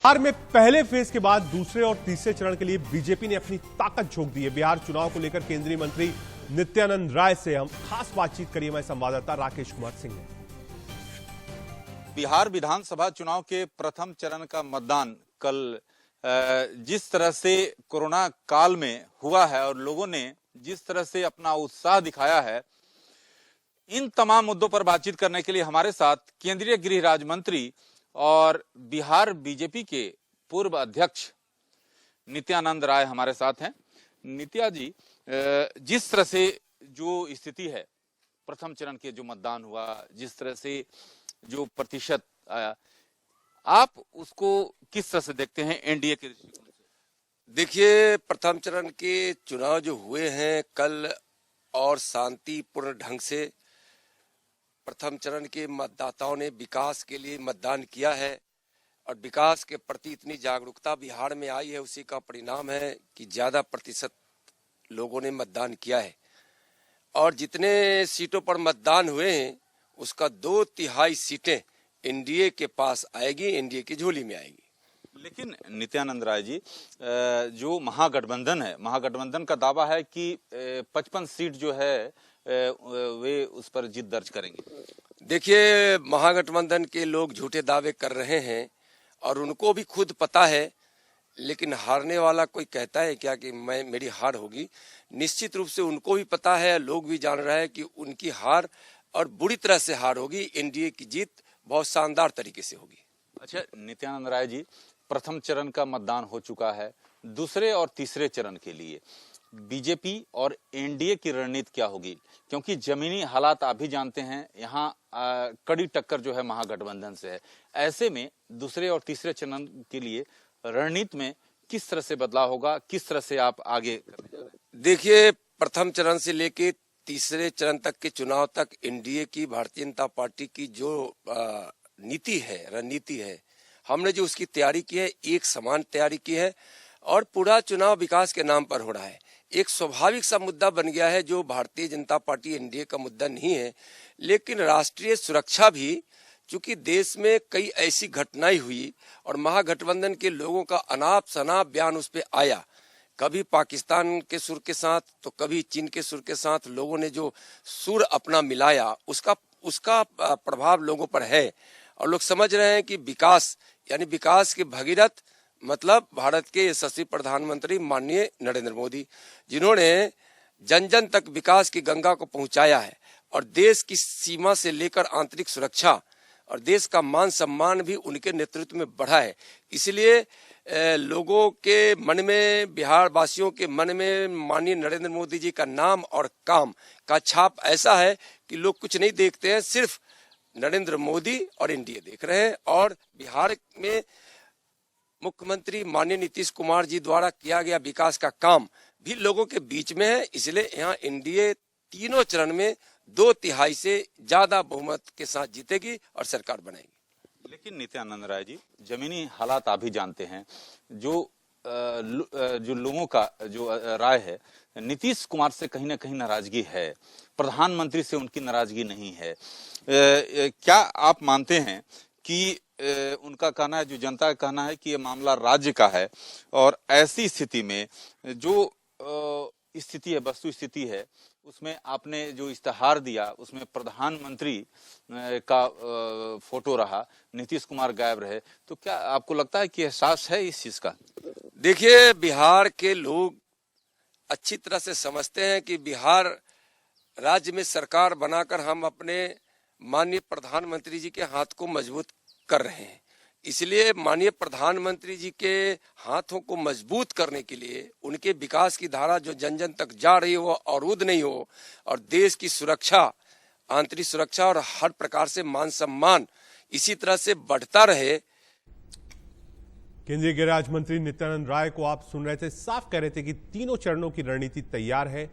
बिहार में पहले फेज के बाद दूसरे और तीसरे चरण के लिए बीजेपी ने अपनी ताकत झोंक दी है। बिहार चुनाव को लेकर केंद्रीय मंत्री नित्यानंद राय से हम खास बातचीत करिए हमारे संवाददाता राकेश कुमार सिंह ने। बिहार विधानसभा चुनाव के प्रथम चरण का मतदान कल जिस तरह से कोरोना काल में हुआ है और लोगों ने जिस तरह से अपना उत्साह दिखाया है, इन तमाम मुद्दों पर बातचीत करने के लिए हमारे साथ केंद्रीय गृह राज्य मंत्री और बिहार बीजेपी के पूर्व अध्यक्ष नित्यानंद राय हमारे साथ हैं। नित्या जी, जिस तरह से जो स्थिति है, प्रथम चरण के जो मतदान हुआ, जिस तरह से जो प्रतिशत आया, आप उसको किस तरह से देखते हैं एनडीए के दृष्टिकोण से? देखिए, प्रथम चरण के चुनाव जो हुए हैं कल और शांतिपूर्ण ढंग से प्रथम चरण के मतदाताओं ने विकास के लिए मतदान किया है और विकास के प्रति इतनी जागरूकता बिहार में आई है, उसी का परिणाम है कि ज्यादा प्रतिशत लोगों ने मतदान किया है और जितने सीटों पर मतदान हुए हैं उसका 2/3 सीटें एनडीए के पास आएगी, एनडीए की झोली में आएगी। लेकिन नित्यानंद राय जी, जो महागठबंधन है, महागठबंधन का दावा है कि 55 सीट जो है वे उस पर जीत दर्ज करेंगे। देखिए, महागठबंधन के लोग झूठे दावे कर रहे हैं और उनको भी खुद पता है, लेकिन हारने वाला कोई कहता है क्या कि मेरी हार होगी? निश्चित रूप से उनको भी पता है, लोग भी जान रहे हैं कि उनकी हार और बुरी तरह से हार होगी। एनडीए की जीत बहुत शानदार तरीके से होगी। अच्छा नित्यानंद राय जी, प्रथम चरण का मतदान हो चुका है, दूसरे और तीसरे चरण के लिए बीजेपी और एनडीए की रणनीति क्या होगी? क्योंकि जमीनी हालात आप भी जानते हैं, यहाँ कड़ी टक्कर जो है महागठबंधन से है। ऐसे में दूसरे और तीसरे चरण के लिए रणनीति में किस तरह से बदलाव होगा, किस तरह से आप आगे करने जा रहे हैं? देखिए, प्रथम चरण से लेके तीसरे चरण तक के चुनाव तक एनडीए की, भारतीय जनता पार्टी की जो नीति है, रणनीति है, हमने जो उसकी तैयारी की है, एक समान तैयारी की है और पूरा चुनाव विकास के नाम पर हो रहा है। एक स्वाभाविक सा मुद्दा बन गया है जो भारतीय जनता पार्टी एनडीए का मुद्दा नहीं है, लेकिन राष्ट्रीय सुरक्षा भी, चूंकि देश में कई ऐसी घटनाएं हुई और महागठबंधन के लोगों का अनाप शनाप बयान उस पर आया, कभी पाकिस्तान के सुर के साथ तो कभी चीन के सुर के साथ लोगों ने जो सुर अपना मिलाया, उसका प्रभाव लोगों पर है और लोग समझ रहे हैं कि विकास यानी विकास के भगीरथ मतलब भारत के यशस्वी प्रधानमंत्री माननीय नरेंद्र मोदी, जिन्होंने जन जन तक विकास की गंगा को पहुंचाया है और देश की सीमा से लेकर आंतरिक सुरक्षा और देश का मान सम्मान भी उनके नेतृत्व में बढ़ा है। इसलिए लोगों के मन में, बिहार वासियों के मन में माननीय नरेंद्र मोदी जी का नाम और काम का छाप ऐसा है कि लोग कुछ नहीं देखते हैं, सिर्फ नरेंद्र मोदी और एनडीए देख रहे हैं। और बिहार में मुख्यमंत्री माननीय नीतीश कुमार जी द्वारा किया गया विकास का काम भी लोगों के बीच में है, इसलिए यहाँ एनडीए तीनों चरण में 2/3 से ज्यादा बहुमत के साथ जीतेगी और सरकार बनाएगी। लेकिन नित्यानंद राय जी, जमीनी हालात आप भी जानते हैं, जो लोगों का जो राय है, नीतीश कुमार से कहीं ना कहीं नाराजगी है, प्रधानमंत्री से उनकी नाराजगी नहीं है। क्या आप मानते हैं कि उनका कहना है, जो जनता का कहना है कि ये मामला राज्य का है और ऐसी स्थिति में जो स्थिति है, वस्तु स्थिति है, उसमें आपने जो इस्तेहार दिया उसमें प्रधानमंत्री का फोटो रहा, नीतीश कुमार गायब रहे, तो क्या आपको लगता है कि एहसास है इस चीज का? देखिए, बिहार के लोग अच्छी तरह से समझते हैं कि बिहार राज्य में सरकार बनाकर हम अपने माननीय प्रधानमंत्री जी के हाथ को मजबूत कर रहे हैं। इसलिए माननीय प्रधानमंत्री जी के हाथों को मजबूत करने के लिए, उनके विकास की धारा जो जन जन तक जा रही हो, अवरुद्ध नहीं हो और देश की सुरक्षा, आंतरिक सुरक्षा और हर प्रकार से मान सम्मान इसी तरह से बढ़ता रहे। केंद्रीय गृह राज्य मंत्री नित्यानंद राय को आप सुन रहे थे, साफ कह रहे थे कि तीनों चरणों की रणनीति तैयार है।